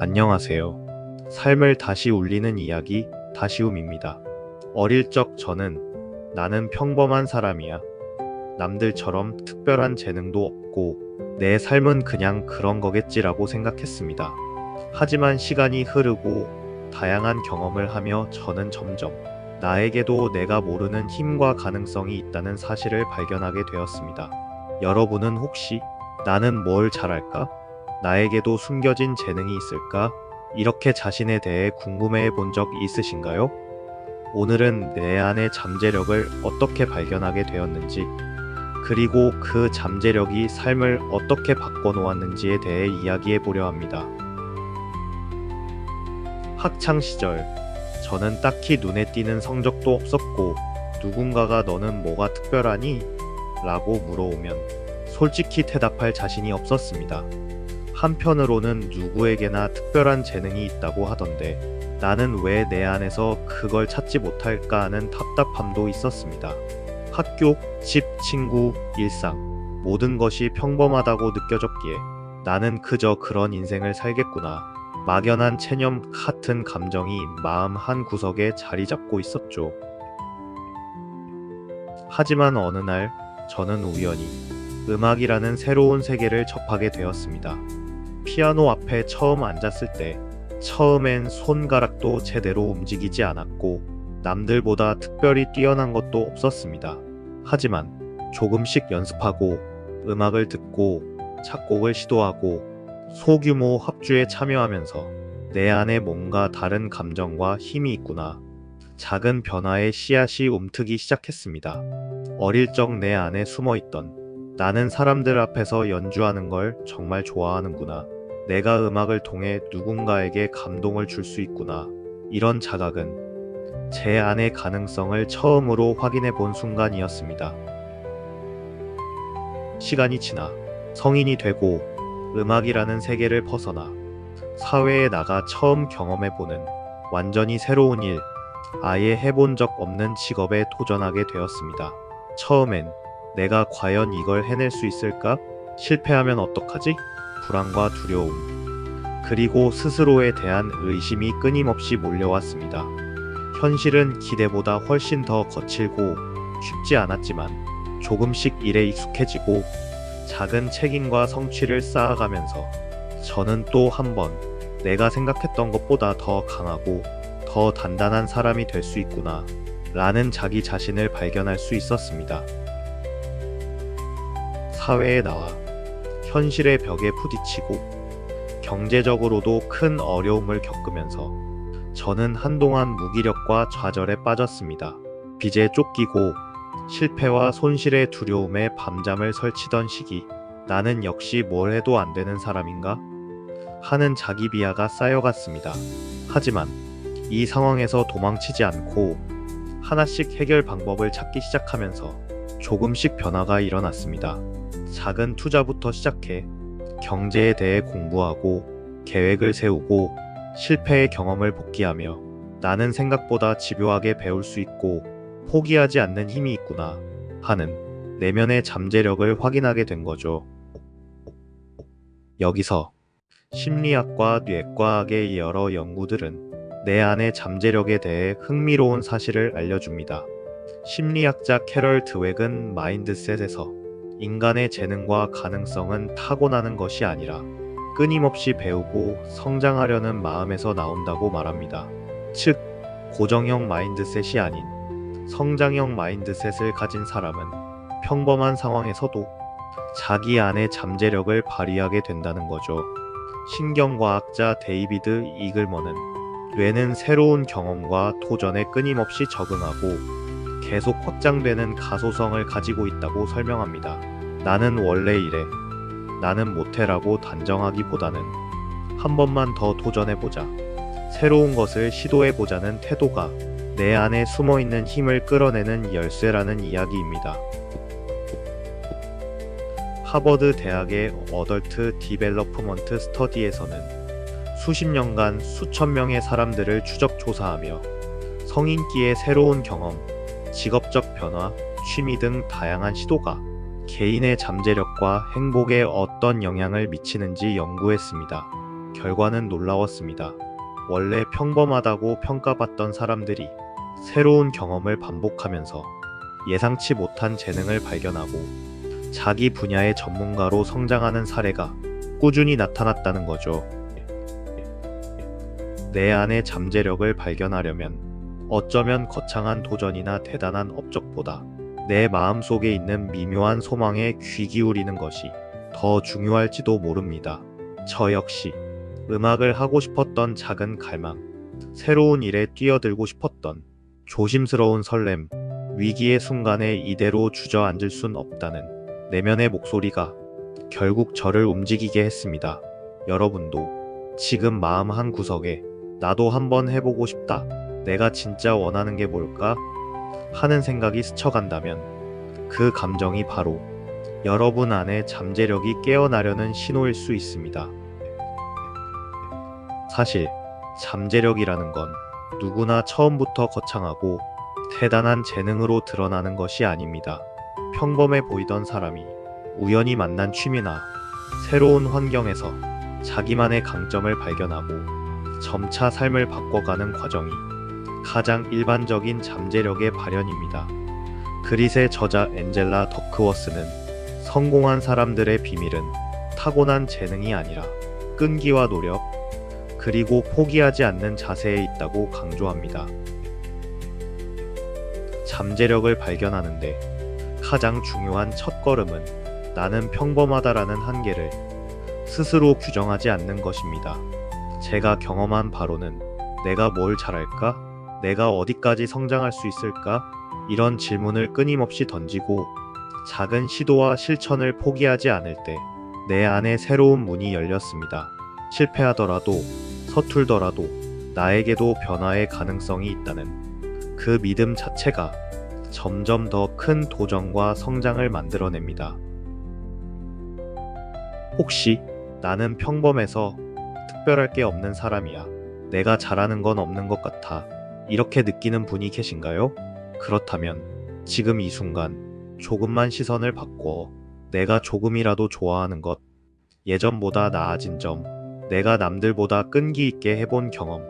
안녕하세요. 삶을 다시 울리는 이야기, 다시움입니다. 어릴 적 저는 나는 평범한 사람이야. 남들처럼 특별한 재능도 없고 내 삶은 그냥 그런 거겠지라고 생각했습니다. 하지만 시간이 흐르고 다양한 경험을 하며 저는 점점 나에게도 내가 모르는 힘과 가능성이 있다는 사실을 발견하게 되었습니다. 여러분은 혹시 나는 뭘 잘할까? 나에게도 숨겨진 재능이 있을까? 이렇게 자신에 대해 궁금해 본 적 있으신가요? 오늘은 내 안의 잠재력을 어떻게 발견하게 되었는지, 그리고 그 잠재력이 삶을 어떻게 바꿔놓았는지에 대해 이야기해 보려 합니다. 학창 시절, 저는 딱히 눈에 띄는 성적도 없었고, 누군가가 너는 뭐가 특별하니? 라고 물어오면 솔직히 대답할 자신이 없었습니다. 한편으로는 누구에게나 특별한 재능이 있다고 하던데 나는 왜 내 안에서 그걸 찾지 못할까 하는 답답함도 있었습니다. 학교, 집, 친구, 일상 모든 것이 평범하다고 느껴졌기에 나는 그저 그런 인생을 살겠구나. 막연한 체념 같은 감정이 마음 한 구석에 자리 잡고 있었죠. 하지만 어느 날 저는 우연히 음악이라는 새로운 세계를 접하게 되었습니다. 피아노 앞에 처음 앉았을 때 처음엔 손가락도 제대로 움직이지 않았고 남들보다 특별히 뛰어난 것도 없었습니다. 하지만 조금씩 연습하고 음악을 듣고 작곡을 시도하고 소규모 합주에 참여하면서 내 안에 뭔가 다른 감정과 힘이 있구나. 작은 변화의 씨앗이 움트기 시작했습니다. 어릴 적 내 안에 숨어있던 나는 사람들 앞에서 연주하는 걸 정말 좋아하는구나. 내가 음악을 통해 누군가에게 감동을 줄 수 있구나. 이런 자각은 제 안의 가능성을 처음으로 확인해 본 순간이었습니다. 시간이 지나 성인이 되고 음악이라는 세계를 벗어나 사회에 나가 처음 경험해보는 완전히 새로운 일, 아예 해본 적 없는 직업에 도전하게 되었습니다. 처음엔 내가 과연 이걸 해낼 수 있을까? 실패하면 어떡하지? 불안과 두려움, 그리고 스스로에 대한 의심이 끊임없이 몰려왔습니다. 현실은 기대보다 훨씬 더 거칠고 쉽지 않았지만 조금씩 일에 익숙해지고 작은 책임과 성취를 쌓아가면서 저는 또 한 번 내가 생각했던 것보다 더 강하고 더 단단한 사람이 될 수 있구나 라는 자기 자신을 발견할 수 있었습니다. 사회에 나와 현실의 벽에 부딪히고 경제적으로도 큰 어려움을 겪으면서 저는 한동안 무기력과 좌절에 빠졌습니다. 빚에 쫓기고 실패와 손실의 두려움에 밤잠을 설치던 시기, 나는 역시 뭘 해도 안 되는 사람인가? 하는 자기 비하가 쌓여갔습니다. 하지만 이 상황에서 도망치지 않고 하나씩 해결 방법을 찾기 시작하면서 조금씩 변화가 일어났습니다. 작은 투자부터 시작해 경제에 대해 공부하고 계획을 세우고 실패의 경험을 복기하며 나는 생각보다 집요하게 배울 수 있고 포기하지 않는 힘이 있구나 하는 내면의 잠재력을 확인하게 된 거죠. 여기서 심리학과 뇌과학의 여러 연구들은 내 안의 잠재력에 대해 흥미로운 사실을 알려줍니다. 심리학자 캐럴 드웩은 마인드셋에서 인간의 재능과 가능성은 타고나는 것이 아니라 끊임없이 배우고 성장하려는 마음에서 나온다고 말합니다. 즉, 고정형 마인드셋이 아닌 성장형 마인드셋을 가진 사람은 평범한 상황에서도 자기 안의 잠재력을 발휘하게 된다는 거죠. 신경과학자 데이비드 이글먼은 뇌는 새로운 경험과 도전에 끊임없이 적응하고 계속 확장되는 가소성을 가지고 있다고 설명합니다. 나는 원래 이래, 나는 못해라고 단정하기보다는 한 번만 더 도전해보자, 새로운 것을 시도해보자는 태도가 내 안에 숨어있는 힘을 끌어내는 열쇠라는 이야기입니다. 하버드 대학의 어덜트 디벨로프먼트 스터디에서는 수십 년간 수천 명의 사람들을 추적 조사하며 성인기의 새로운 경험, 직업적 변화, 취미 등 다양한 시도가 개인의 잠재력과 행복에 어떤 영향을 미치는지 연구했습니다. 결과는 놀라웠습니다. 원래 평범하다고 평가받던 사람들이 새로운 경험을 반복하면서 예상치 못한 재능을 발견하고 자기 분야의 전문가로 성장하는 사례가 꾸준히 나타났다는 거죠. 내 안의 잠재력을 발견하려면 어쩌면 거창한 도전이나 대단한 업적보다 내 마음속에 있는 미묘한 소망에 귀 기울이는 것이 더 중요할지도 모릅니다. 저 역시 음악을 하고 싶었던 작은 갈망, 새로운 일에 뛰어들고 싶었던 조심스러운 설렘, 위기의 순간에 이대로 주저앉을 순 없다는 내면의 목소리가 결국 저를 움직이게 했습니다. 여러분도 지금 마음 한 구석에 나도 한번 해보고 싶다, 내가 진짜 원하는 게 뭘까? 하는 생각이 스쳐간다면 그 감정이 바로 여러분 안에 잠재력이 깨어나려는 신호일 수 있습니다. 사실 잠재력이라는 건 누구나 처음부터 거창하고 대단한 재능으로 드러나는 것이 아닙니다. 평범해 보이던 사람이 우연히 만난 취미나 새로운 환경에서 자기만의 강점을 발견하고 점차 삶을 바꿔가는 과정이 가장 일반적인 잠재력의 발현입니다. 그릿의 저자 엔젤라 더크워스는 성공한 사람들의 비밀은 타고난 재능이 아니라 끈기와 노력, 그리고 포기하지 않는 자세에 있다고 강조합니다. 잠재력을 발견하는데 가장 중요한 첫걸음은 나는 평범하다라는 한계를 스스로 규정하지 않는 것입니다. 제가 경험한 바로는 내가 뭘 잘할까? 내가 어디까지 성장할 수 있을까? 이런 질문을 끊임없이 던지고 작은 시도와 실천을 포기하지 않을 때 내 안에 새로운 문이 열렸습니다. 실패하더라도 서툴더라도 나에게도 변화의 가능성이 있다는 그 믿음 자체가 점점 더 큰 도전과 성장을 만들어냅니다. 혹시 나는 평범해서 특별할 게 없는 사람이야, 내가 잘하는 건 없는 것 같아, 이렇게 느끼는 분이 계신가요? 그렇다면 지금 이 순간 조금만 시선을 바꿔 내가 조금이라도 좋아하는 것, 예전보다 나아진 점, 내가 남들보다 끈기 있게 해본 경험,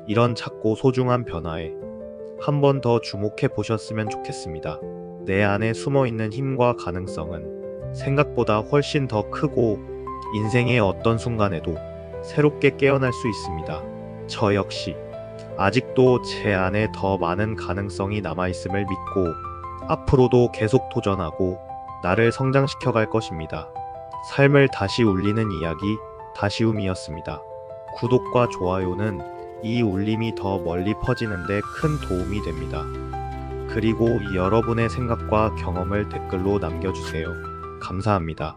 이런 작고 소중한 변화에 한 번 더 주목해 보셨으면 좋겠습니다. 내 안에 숨어 있는 힘과 가능성은 생각보다 훨씬 더 크고 인생의 어떤 순간에도 새롭게 깨어날 수 있습니다. 저 역시 아직도 제 안에 더 많은 가능성이 남아있음을 믿고 앞으로도 계속 도전하고 나를 성장시켜 갈 것입니다. 삶을 다시 울리는 이야기, 다시움이었습니다. 구독과 좋아요는 이 울림이 더 멀리 퍼지는데 큰 도움이 됩니다. 그리고 여러분의 생각과 경험을 댓글로 남겨주세요. 감사합니다.